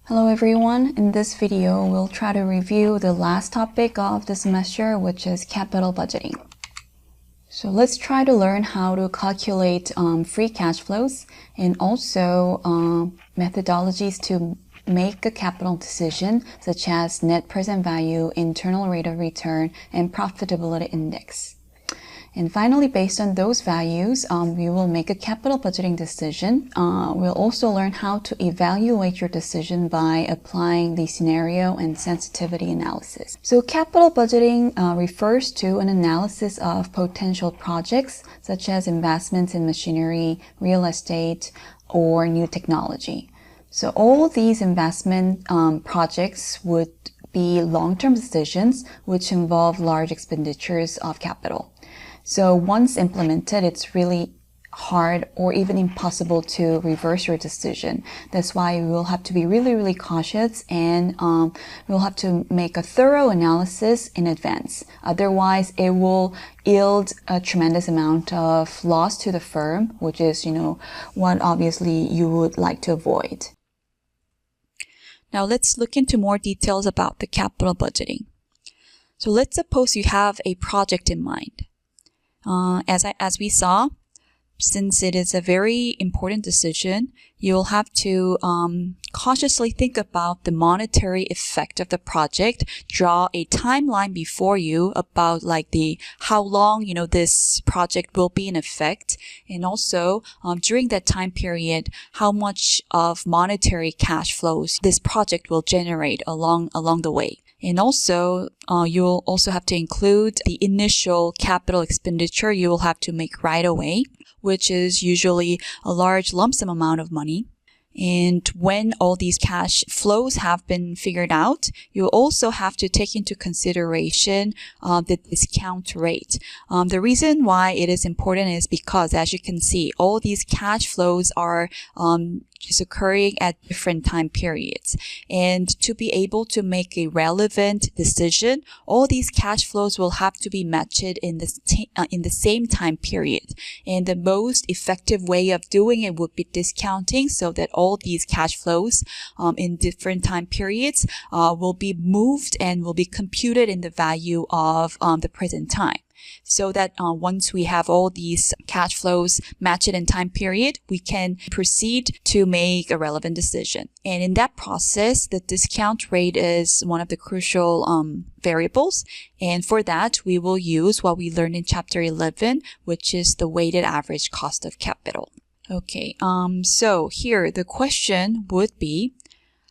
Hello everyone, in this video we'll try to review the last topic of the semester, which is capital budgeting. So let's try to learn how to calculate free cash flows and also methodologies to make a capital decision such as net present value, internal rate of return, and profitability index. And finally, based on those values, we will make a capital budgeting decision. We'll also learn how to evaluate your decision by applying the scenario and sensitivity analysis. So capital budgeting refers to an analysis of potential projects such as investments in machinery, real estate, or new technology. So all these investment projects would be long-term decisions which involve large expenditures of capital. So once implemented, it's really hard or even impossible to reverse your decision. That's why we will have to be really cautious, and we'll have to make a thorough analysis in advance. Otherwise, it will yield a tremendous amount of loss to the firm, which is, what obviously you would like to avoid. Now let's look into more details about the capital budgeting. So let's suppose you have a project in mind. As we saw, since it is a very important decision, you'll have to cautiously think about the monetary effect of the project, draw a timeline before you about how long this project will be in effect, and also during that time period, how much of monetary cash flows this project will generate along the way. And also, you'll also have to include the initial capital expenditure you will have to make right away, which is usually a large lump sum amount of money. And when all these cash flows have been figured out, you also have to take into consideration the discount rate. The reason why it is important is because, as you can see, all these cash flows are just occurring at different time periods. And to be able to make a relevant decision, all these cash flows will have to be matched in the same time period. And the most effective way of doing it would be discounting, so that all these cash flows in different time periods will be moved and will be computed in the value of the present time. So that once we have all these cash flows matched in time period, we can proceed to make a relevant decision. And in that process, the discount rate is one of the crucial variables. And for that, we will use what we learned in chapter 11, which is the weighted average cost of capital. Okay, so here the question would be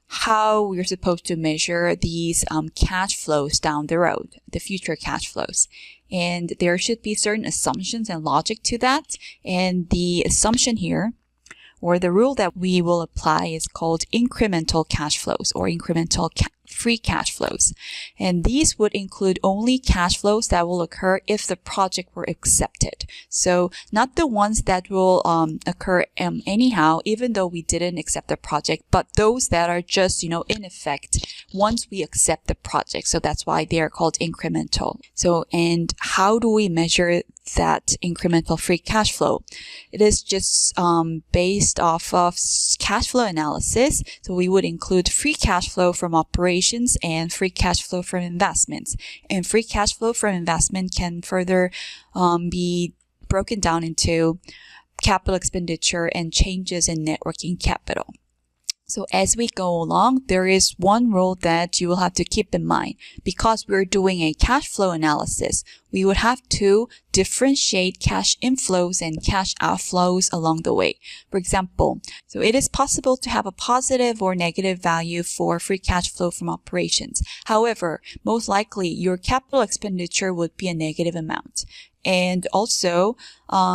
how we're supposed to measure these cash flows down the road, the future cash flows. And there should be certain assumptions and logic to that. And the assumption here, or the rule that we will apply, is called incremental cash flows, or incremental free cash flows. And these would include only cash flows that will occur if the project were accepted. So not the ones that will occur anyhow, even though we didn't accept the project, but those that are just, in effect once we accept the project. So that's why they are called incremental. So, and how do we measure that incremental free cash flow? It is just based off of cash flow analysis. So we would include free cash flow from operations and free cash flow from investments. And free cash flow from investment can further be broken down into capital expenditure and changes in net working capital. So as we go along, there is one rule that you will have to keep in mind. Because we're doing a cash flow analysis, we would have to differentiate cash inflows and cash outflows along the way. For example, so it is possible to have a positive or negative value for free cash flow from operations. However, most likely your capital expenditure would be a negative amount. And also,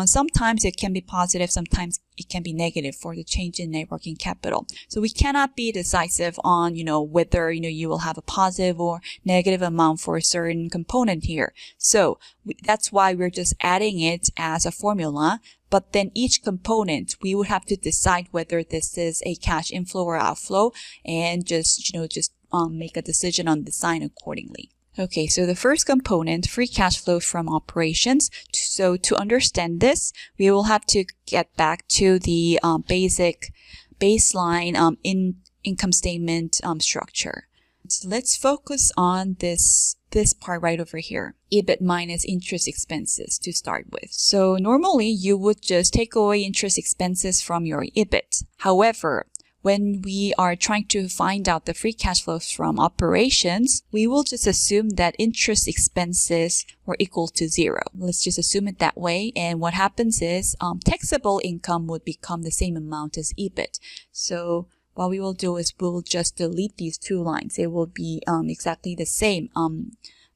sometimes it can be positive, sometimes it can be negative for the change in net working capital. So we cannot be decisive on, whether, you will have a positive or negative amount for a certain component here. So that's why we're just adding it as a formula. But then each component, we would have to decide whether this is a cash inflow or outflow, and just make a decision on the sign accordingly. Okay, so the first component, free cash flow from operations. So to understand this, we will have to get back to the basic baseline income statement structure. So let's focus on this part right over here, EBIT minus interest expenses to start with. So normally you would just take away interest expenses from your EBIT. However, when we are trying to find out the free cash flows from operations, we will just assume that interest expenses were equal to 0. Let's just assume it that way. And what happens is taxable income would become the same amount as EBIT. So what we will do is we'll just delete these two lines. It will be exactly the same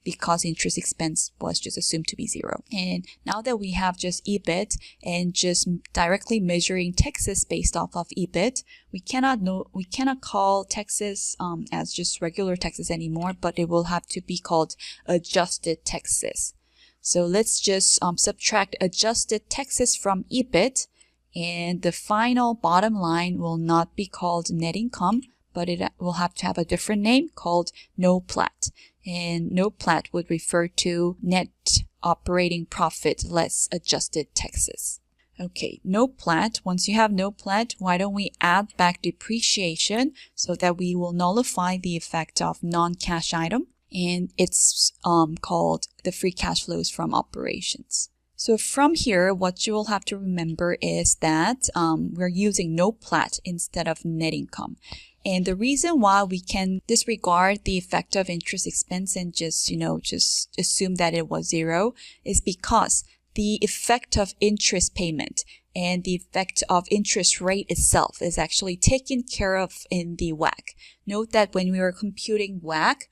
because interest expense was just assumed to be 0. And now that we have just EBIT and just directly measuring taxes based off of EBIT, we cannot call taxes as just regular taxes anymore, but it will have to be called adjusted taxes. So let's just subtract adjusted taxes from EBIT, and the final bottom line will not be called net income, but it will have to have a different name called NOPLAT. And NOPLAT would refer to net operating profit less adjusted taxes. Okay, NOPLAT. Once you have NOPLAT, why don't we add back depreciation so that we will nullify the effect of non-cash item, and it's called the free cash flows from operations. So from here, what you will have to remember is that we're using NOPLAT instead of net income. And the reason why we can disregard the effect of interest expense and just assume that it was 0 is because the effect of interest payment and the effect of interest rate itself is actually taken care of in the WACC. Note that when we were computing WACC,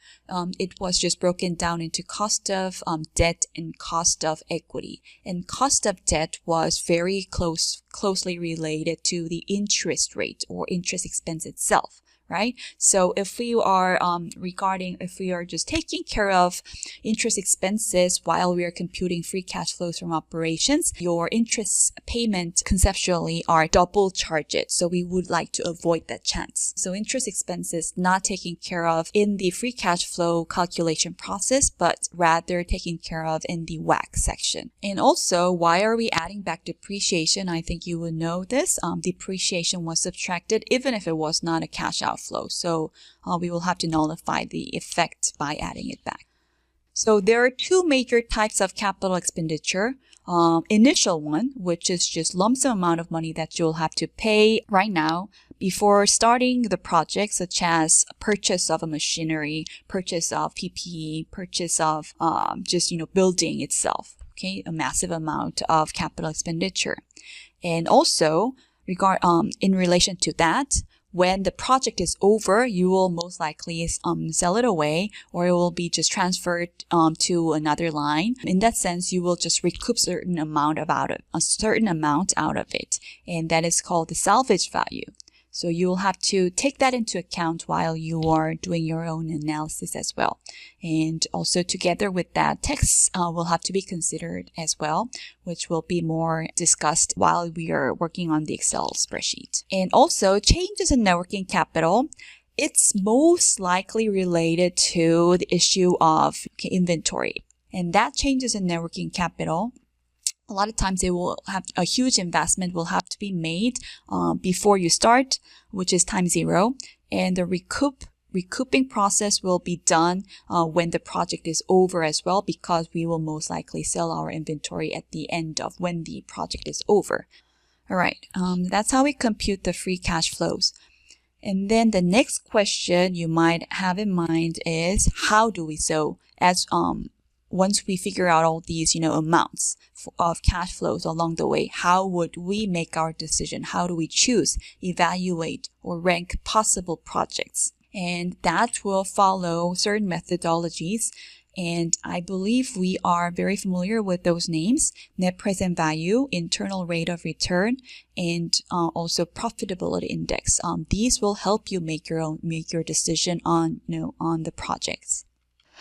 it was just broken down into cost of debt and cost of equity. And cost of debt was very closely related to the interest rate or interest expense itself. Right? So if we are just taking care of interest expenses while we are computing free cash flows from operations, your interest payment conceptually are double charged. So we would like to avoid that chance. So interest expenses not taken care of in the free cash flow calculation process, but rather taken care of in the WACC section. And also, why are we adding back depreciation? I think you would know this. Depreciation was subtracted even if it was not a cash outflow. So we will have to nullify the effect by adding it back. So there are two major types of capital expenditure. Initial one, which is just lump sum amount of money that you'll have to pay right now before starting the project, such as purchase of a machinery, purchase of PPE, purchase of building itself. Okay, a massive amount of capital expenditure. And also, in relation to that, when the project is over, you will most likely sell it away, or it will be just transferred to another line. In that sense, you will just recoup a certain amount out of it, and that is called the salvage value. So you will have to take that into account while you are doing your own analysis as well. And also together with that, tax will have to be considered as well, which will be more discussed while we are working on the Excel spreadsheet. And also changes in net working capital. It's most likely related to the issue of inventory. And that changes in net working capital, a lot of times it will have a huge investment will have to be made before you start, which is time 0. And the recouping process will be done when the project is over as well, because we will most likely sell our inventory at the end of when the project is over. All right, that's how we compute the free cash flows. And then the next question you might have in mind is, how do we once we figure out all these, amounts of cash flows along the way, how would we make our decision? How do we choose, evaluate, or rank possible projects? And that will follow certain methodologies. And I believe we are very familiar with those names: net present value, internal rate of return, and also profitability index. These will help you make your decision on the projects.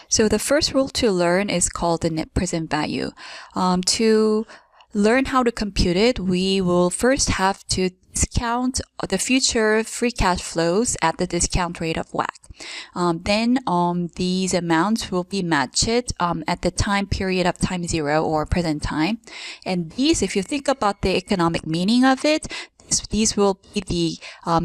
So the first rule to learn is called the net present value. To learn how to compute it, we will first have to discount the future free cash flows at the discount rate of WACC. Then these amounts will be matched at the time period of time 0 or present time. And these, if you think about the economic meaning of it, these will be the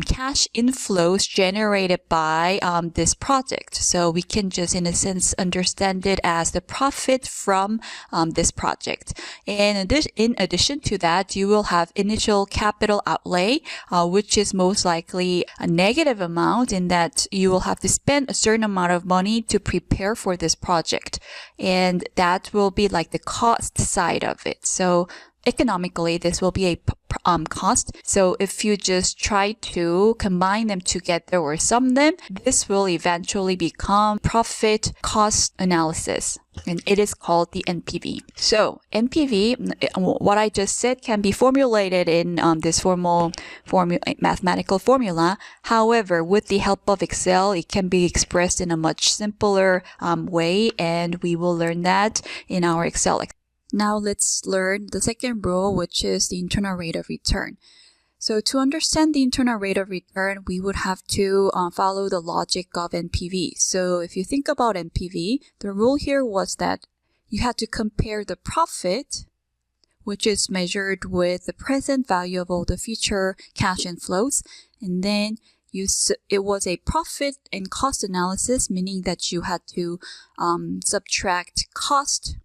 cash inflows generated by this project. So we can just, in a sense, understand it as the profit from this project. And in addition to that, you will have initial capital outlay, which is most likely a negative amount in that you will have to spend a certain amount of money to prepare for this project. And that will be like the cost side of it. So economically, this will be a cost. So if you just try to combine them together or sum them, this will eventually become profit cost analysis. And it is called the NPV. So NPV, what I just said, can be formulated in this mathematical formula. However, with the help of Excel, it can be expressed in a much simpler way, and we will learn that in our Excel. Now let's learn the second rule, which is the internal rate of return. So to understand the internal rate of return, we would have to follow the logic of NPV. So if you think about NPV, the rule here was that you had to compare the profit, which is measured with the present value of all the future cash inflows, and then it was a profit and cost analysis, meaning that you had to subtract cost,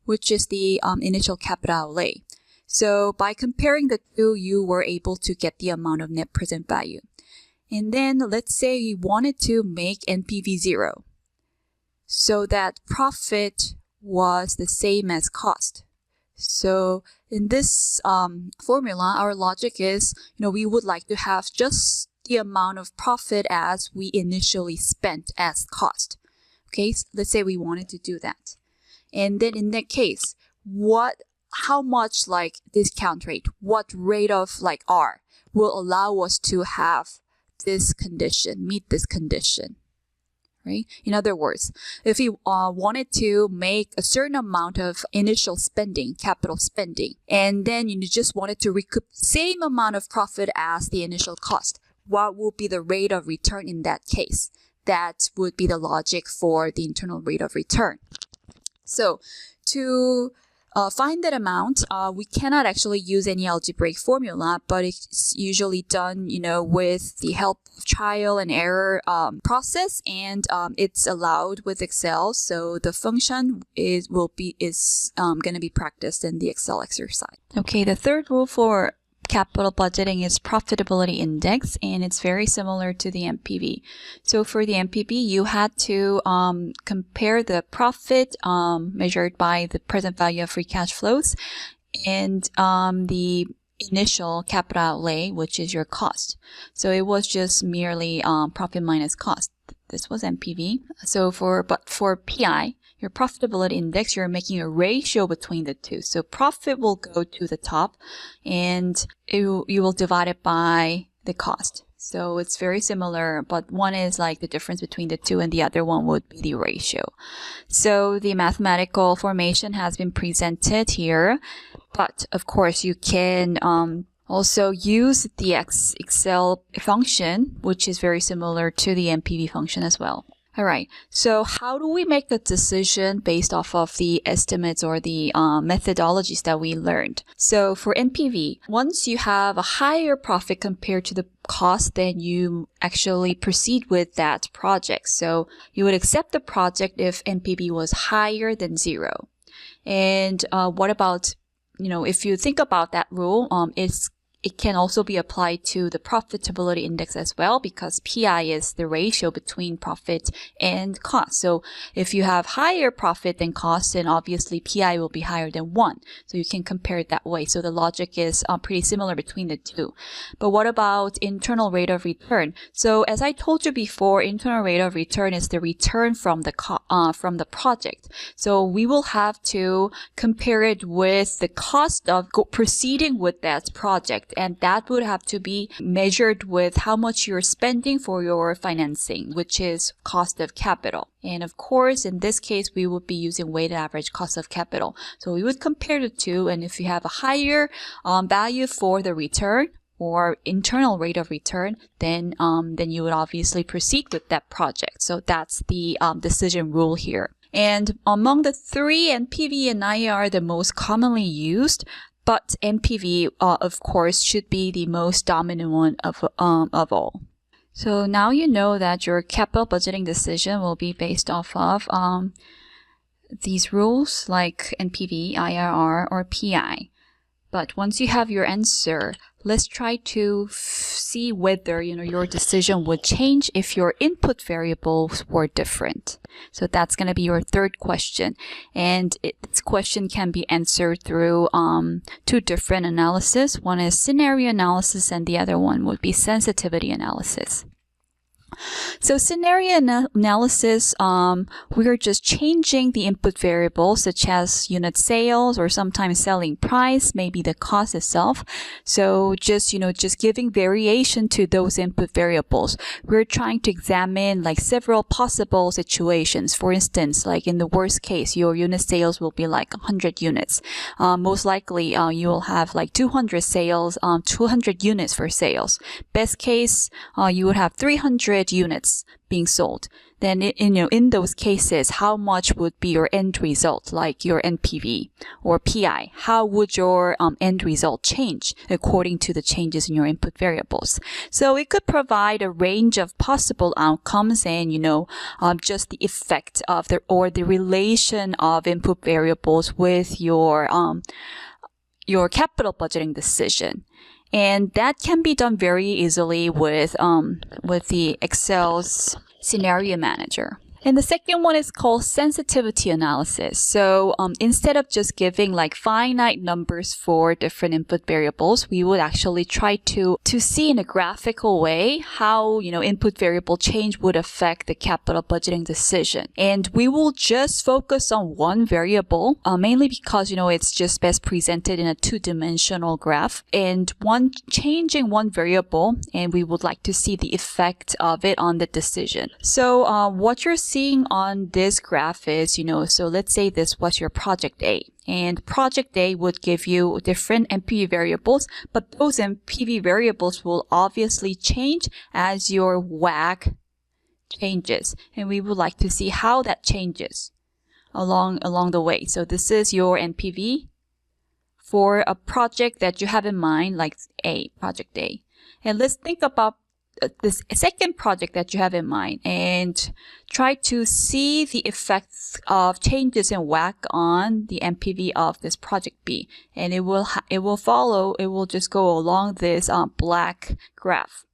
which is the initial capital outlay. So by comparing the two, you were able to get the amount of net present value. And then let's say you wanted to make NPV 0. So that profit was the same as cost. So in this formula, our logic is, we would like to have just the amount of profit as we initially spent as cost. Okay, so let's say we wanted to do that. And then in that case, how much discount rate, what rate of R will allow us to have this condition, meet this condition, right? In other words, if you wanted to make a certain amount of initial spending, capital spending, and then you just wanted to recoup the same amount of profit as the initial cost, what will be the rate of return in that case? That would be the logic for the internal rate of return. So to find that amount, we cannot actually use any algebraic formula, but it's usually done, with the help of trial and error process, and it's allowed with Excel. So the function is going to be practiced in the Excel exercise. Okay, the third rule for capital budgeting is profitability index, and it's very similar to the NPV. So for the NPV, you had to compare the profit measured by the present value of free cash flows and the initial capital outlay, which is your cost. So it was just merely profit minus cost. This was NPV. So for PI, your profitability index, you're making a ratio between the two. So profit will go to the top, and you will divide it by the cost. So it's very similar, but one is the difference between the two, and the other one would be the ratio. So the mathematical formation has been presented here, but of course you can also use the Excel function, which is very similar to the NPV function as well. All right, so how do we make a decision based off of the estimates or the methodologies that we learned? So for NPV, once you have a higher profit compared to the cost, then you actually proceed with that project. So you would accept the project if NPV was higher than 0. And what about, if you think about that rule, it can also be applied to the profitability index as well, because PI is the ratio between profit and cost. So if you have higher profit than cost, then obviously PI will be higher than 1. So you can compare it that way. So the logic is pretty similar between the two. But what about internal rate of return? So as I told you before, internal rate of return is the return from the project. So we will have to compare it with the cost of proceeding with that project. And that would have to be measured with how much you're spending for your financing, which is cost of capital. And of course, in this case, we would be using weighted average cost of capital. So we would compare the two, and if you have a higher value for the return or internal rate of return, then you would obviously proceed with that project. So that's the decision rule here. And among the three, NPV and IR are the most commonly used. But NPV, of course, should be the most dominant one of all. So now you know that your capital budgeting decision will be based off of these rules like NPV, IRR, or PI. But once you have your answer, let's try to see whether your decision would change if your input variables were different. So that's going to be your third question, and this question can be answered through two different analysis. One is scenario analysis, and the other one would be sensitivity analysis. So scenario analysis, we're just changing the input variables such as unit sales or sometimes selling price, maybe the cost itself. So just giving variation to those input variables. We're trying to examine like several possible situations. For instance, like in the worst case, your unit sales will be like 100 units. Most likely, you will have like 200 sales, 200 units for sales. Best case, you would have 300 units being sold. Then in those cases, how much would be your end result, like your NPV or PI? How would your end result change according to the changes in your input variables? So it could provide a range of possible outcomes, and just the effect of the relation of input variables with your capital budgeting decision. And that can be done very easily with the Excel's Scenario Manager. And the second one is called sensitivity analysis. So instead of just giving like finite numbers for different input variables, we would actually try to see in a graphical way how input variable change would affect the capital budgeting decision. And we will just focus on one variable, mainly because it's just best presented in a two-dimensional graph. And changing one variable, and we would like to see the effect of it on the decision. So what you're seeing on this graph is, so let's say this was your project A, and project A would give you different NPV variables, but those NPV variables will obviously change as your WACC changes, and we would like to see how that changes along the way. So this is your NPV for a project that you have in mind, like project A. And let's think about this second project that you have in mind and try to see the effects of changes in WACC on the NPV of this project B. And it will just go along this black graph.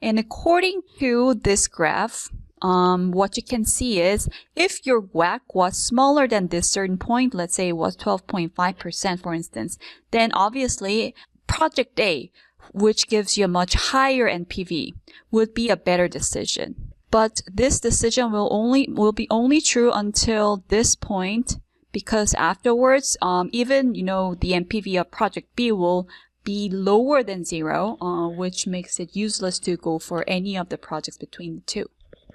And according to this graph, what you can see is if your WACC was smaller than this certain point, let's say it was 12.5% for instance, then obviously project A, which gives you a much higher NPV, would be a better decision. But this decision will be only true until this point, because afterwards, even the NPV of project B will be lower than 0, which makes it useless to go for any of the projects between the two.